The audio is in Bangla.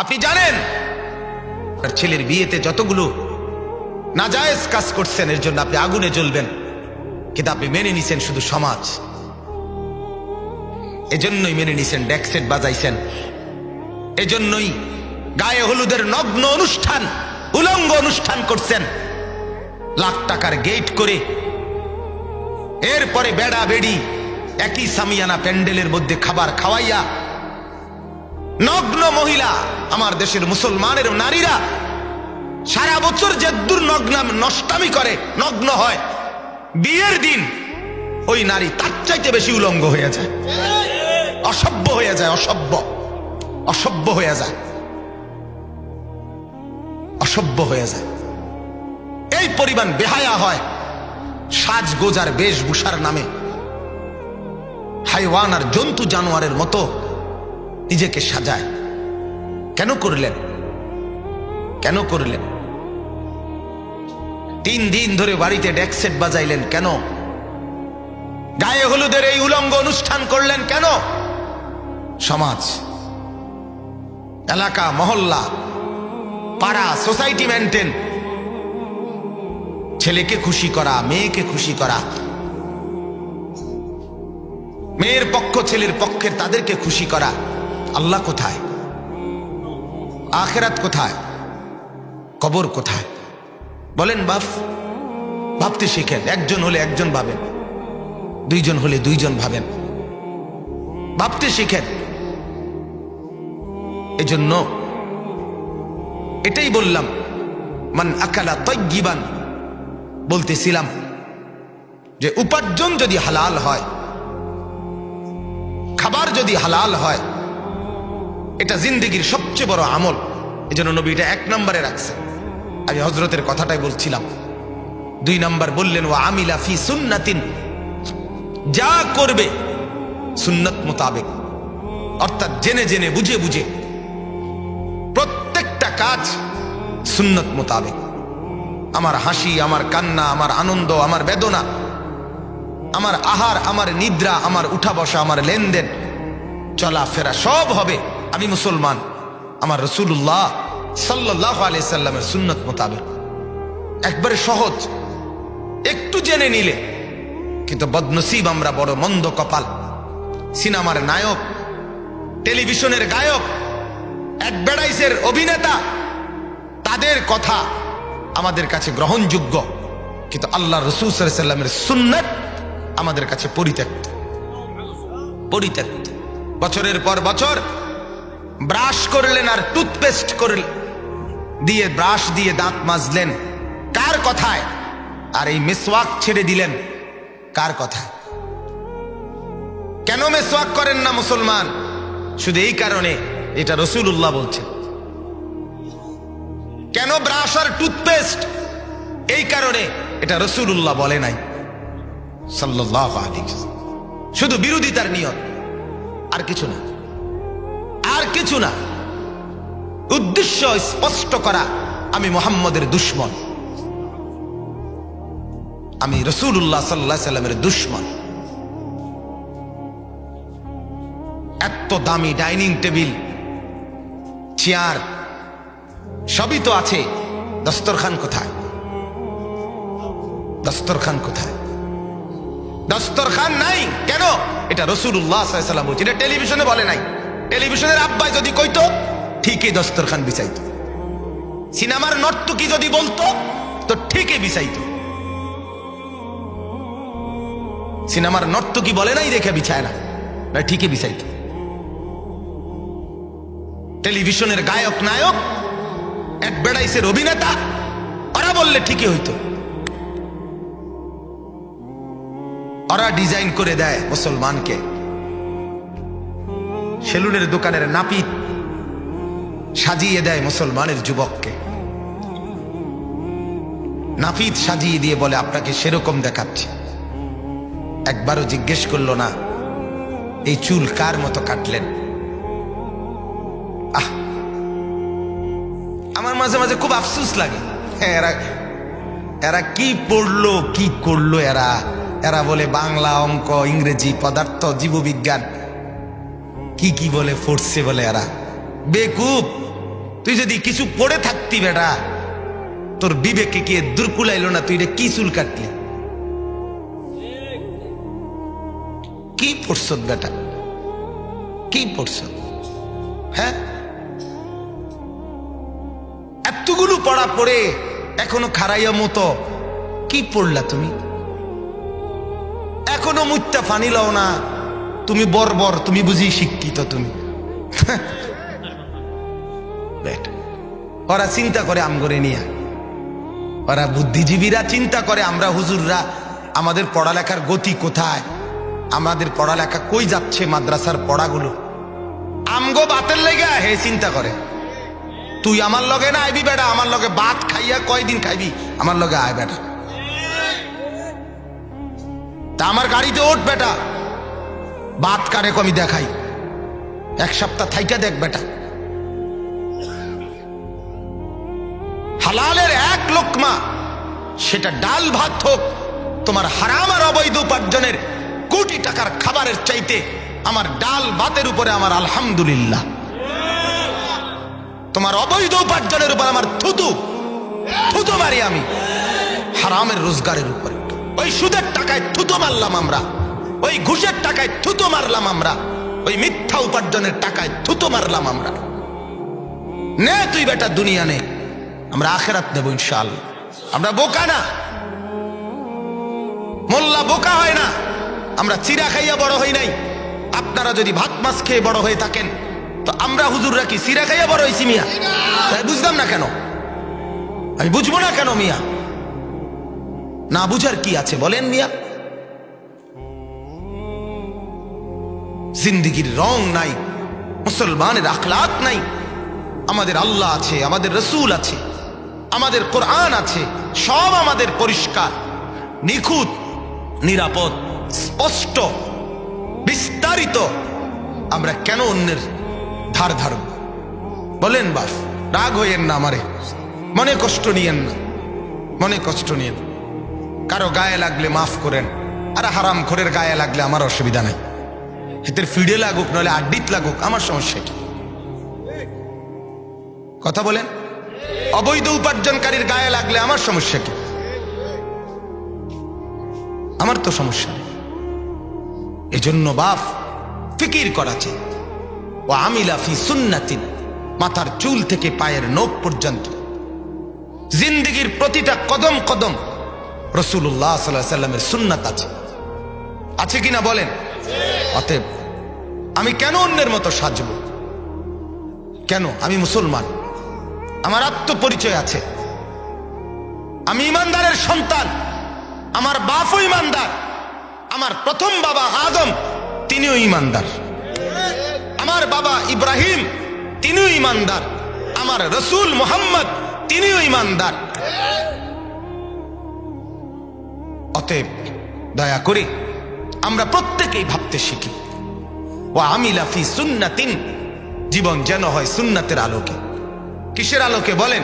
আপনি জানেন আপনার ছেলের বিয়েতে যতগুলো নাজায়েজ কাজ করছেন এর জন্য আপনি আগুনে জ্বলবেন, কিন্তু আপনি মেনে নিছেন শুধু সমাজ। এজন্যই মেনে নিছেন, ডেক সেট বাজাইছেন, এজন্যই গায়ে হলুদের নগ্ন অনুষ্ঠান, উলঙ্গ অনুষ্ঠান করছেন লাখ টাকার গেট করে। এরপরে বেড়া বেড়ি একই সামিয়ানা প্যান্ডেলের মধ্যে খাবার খাওয়াইয়া নগ্ন মহিলা, আমার দেশের মুসলমানের নারীরা সারা বছর যে দুর্নগ্নাম নষ্টামি করে, নগ্ন হয়, বিয়ের দিন ওই নারী তার চাইতে বেশি উলঙ্গ হয়ে যায়, অসভ্য হয়ে যায়, অসভ্য হয়ে যায়, অসভ্য হয়ে যায়। এই পরিমাণ বেহায়া হয় সাজগোজার বেশভূষার নামে, হাইওয়ান আর জন্তু জানোয়ারের মতো নিজেকে সাজায়। কেন করলেন? কেন করলেন? 3 দিন ধরে বাড়িতে ডেক সেট বাজাইলেন কেন? গায়ে হলুদের এই উলঙ্গ অনুষ্ঠান করলেন কেন? সমাজ, এলাকা, মহল্লা, পাড়া, সোসাইটি মেনটেন, ছেলেকে খুশি করা, মেয়েকে খুশি করা, মেয়ের পক্ষ ছেলের পক্ষের তাদেরকে খুশি করা। আল্লাহ কোথায়? আখিরাত কোথায়? কবর কোথায়? বলেন বাপ, ভাবতে শিখেন। একজন হলে একজন ভাবেন, 2 জন হলে 2 জন ভাবেন, ভাবতে শিখেন। এজন্য এটাই বললাম, মান আকালা তাইয়িবান, বলতেছিলাম যে উপার্জন যদি হালাল হয়, খাবার যদি হালাল হয়, এটা জিন্দেগির সবচেয়ে বড় আমল। এজন্য নবী এটা 1 নম্বরে রাখছে। আমি হযরতের কথাটাই বলছিলাম। 2 নম্বর বললেন ওয়া আমিলা ফি সুন্নাতিন, যা করবে সুন্নাত মোতাবেক, অর্থাৎ জেনে জেনে বুঝে বুঝে প্রত্যেকটা কাজ সুন্নাত মোতাবেক। আমার হাসি, আমার কান্না, আমার আনন্দ, আমার বেদনা, আমার আহার, আমার নিদ্রা, আমার উঠা বসা, আমার লেনদেন, চলাফেরা সব হবে আমি মুসলমান আমার রাসূলুল্লাহ সাল্লাল্লাহু আলাইহি সাল্লামের সুন্নাত মোতাবেক। একবারে সহজ, একটু জেনে নিলে। কিন্তু বদনসিব আমরা, বড় মন্দ কপাল। সিনেমার নায়ক, টেলিভিশনের গায়ক, অ্যাডভার্টাইজের অভিনেতা, তাদের কথা আমাদের কাছে গ্রহণযোগ্য, কিন্তু আল্লাহ রাসূল সাল্লাল্লাহু আলাইহি সাল্লামের সুন্নাত আমাদের কাছে পরিত্যক্ত। বছরের পর বছর ব্রাশ করলেন আর টুথপেস্ট করলেন দিয়ে, ব্রাশ দিয়ে দাঁত মাজলেন কার কথায়? আর এই মিসওয়াক ছেড়ে দিলেন কার কথায়? কেন মিসওয়াক করেন না মুসলমান? শুধু এই কারণে, এটা রাসূলুল্লাহ বলছেন। কেন ব্রাশ আর টুথপেস্ট? এই কারণে, এটা রাসূলুল্লাহ বলে নাই সাল্লাল্লাহু আলাইহি ওয়াসাল্লাম। শুধু বিরোধিতার নিয়ত, আর কিছু না, আর কিছু না। উদ্দেশ্য স্পষ্ট করা, আমি মুহাম্মদের দুশমন, আমি রাসূলুল্লাহ সাল্লাল্লাহু আলাইহি ওয়াসাল্লামের দুশমন। এত দামি ডাইনিং টেবিল, চেয়ার সবই তো আছে, দস্তরখান কোথায়? দস্তরখান কোথায়? দস্তরখান নাই কেন? এটা রাসূলুল্লাহ সাল্লাল্লাহু আলাইহি ওয়াসাল্লাম বলছে, এটা টেলিভিশনে বলে নাই। টেলিভিশনের আব্বাই যদি কইতো ঠিকই দস্তরখান বিছাইতো, সিনেমার নর্তকী যদি বলতো তো ঠিকই বিছাইতো। সিনেমার নর্তকী বলে নাই দেখে বিছায় না, ঠিকই বিছাইতো। টেলিভিশনের গায়ক নায়ক, অ্যাডভার্টাইজের অভিনেতা, ওরা বললে ঠিকই হইতো। ওরা ডিজাইন করে দেয় মুসলমানকে। সেলুনের দোকানের নাপিত সাজিয়ে দেয় মুসলমানের যুবককে। নাপিত সাজিয়ে দিয়ে বলে আপনাকে সেরকম দেখাচ্ছে। একবারও জিজ্ঞেস করলো না এই চুল কার মতো কাটলেন। আমার মাঝে মাঝে খুব আফসোস লাগে, এরা কি পড়লো, কি করলো এরা বলে বাংলা, অঙ্ক, ইংরেজি, পদার্থ, জীববিজ্ঞান, কি কি বলে পড়ছে বলে। এরা বেকুব, তুই যদি কিছু পড়ে থাকতি বেটা, তোর বিবেকে কি দুর্কুলাইলো না? তুই রে কি চুল কাটলি? কি পড়ছ বেটা, কি পড়ছ? হ্যাঁ, এতগুলো পড়া পড়ে এখনো খারাইয়া মতো কি পড়লা তুমি? এখনো মুত্তা ফানি লও না তুমি? বর্বর, তুমি বুঝি শিক্ষিত তুমি? ওরা চিন্তা করে আমগরে নিয়া, ওরা বুদ্ধিজীবীরা চিন্তা করে আমরা হুজুররা আমাদের পড়ালেখার গতি কোথায়, আমাদের পড়ালেখা কই যাচ্ছে, মাদ্রাসার পড়াগুলো আমগো বাতের লেগে হে চিন্তা করে। তুই আমার লগে না আইবি বেটা, আমার লগে ভাত খাইয়া কয়দিন খাইবি, আমার লগে আয় বেটা। তা আমার গাড়িতে ওঠ বেটা, ভাত কারে কমি দেখাই, এক সপ্তাহ থাইকা দেখ বেটা। হালালের এক লোকমা, সেটা ডাল ভাত হোক, তোমার হারাম আর অবৈধ উপার্জনের কোটি টাকার খাবারের চাইতে আমার ডাল ভাতের উপরে আমার আলহামদুলিল্লাহ। তোমার অবৈধ উপার্জনের উপর আমার থুতু থুতু মারি আমি, হারামের রোজগারের উপরে। ওই সুদের টাকায় থুতু মারলাম আমরা, ওই ঘুষের টাকায় থুতু মারলাম আমরা, ওই মিথ্যা উপার্জনের টাকায় থুতু মারলাম আমরা। নে তুই বেটা দুনিয়া নে, আমরা আখেরাত নেব ইনশাআল্লাহ। আমরা বোকা না, মোল্লা বোকা হয় না, আমরা চিরা খাইয়া বড় হই নাই। আপনারা যদি ভাত মাছ খেয়ে বড় হয়ে থাকেন, তো আমরা হুজুররা কি চিরা খাইয়া বড় হয়েছি মিয়া? তাই বুঝলাম না কেন, আমি বুঝবো না কেন মিয়া? না বুঝার কি আছে বলেন মিয়া? জিন্দিগির রং নাই, মুসলমানের আখলাক নাই। আমাদের আল্লাহ আছে, আমাদের রসুল আছে, আমাদের কোরআন আছে, সব আমাদের পরিষ্কার, নিখুঁত, নিরাপদ, স্পষ্ট, বিস্তারিত। আমরা কেন অন্যের ধার ধারব? বলেন বাস, রাগ হইয়েন না আমারে, মনে কষ্ট নিয়েন না, মনে কষ্ট নিয়েন। কারো গায়ে লাগলে মাফ করেন, আর হারাম খোরের গায়ে লাগলে আমার অসুবিধা নাই। হেতের ফিডে লাগুক নলে আড্ডিত লাগুক, আমার সমস্যা কি? কথা বলেন। অবৈধ উপার্জনকারীর গায়ে লাগলে আমার সমস্যা কি? আমার তো সমস্যা নেই। এজন্য বাপ ফিকির করা চাই। ও আমিলা ফি সুন্নাতিন, মাথার চুল থেকে পায়ের নখ পর্যন্ত জিন্দেগির প্রতিটা কদম কদম রাসূলুল্লাহ সাল্লাল্লাহু আলাইহি ওয়াসাল্লামের সুন্নাত আছে, আছে কিনা বলেন? অতএব আমি কেন অন্যের মতো সাজব? কেন? আমি মুসলমান, আমার আত্মপরিচয় আছে, আমি ইমানদারের সন্তান, আমার বাপও ইমানদার, আমার প্রথম বাবা আদম তিনিও ইমানদার, আমার বাবা ইব্রাহিম তিনিও ইমানদার, আমার রসুল মুহাম্মদ তিনিও ইমানদার। অতএব দয়া করে আমরা প্রত্যেকেই ভাবতে শিখি। ওয়া আমিলা ফি সুন্নাতিন, জীবন যেন হয় সুন্নাতের আলোকে। কিসের আলোকে বলেন?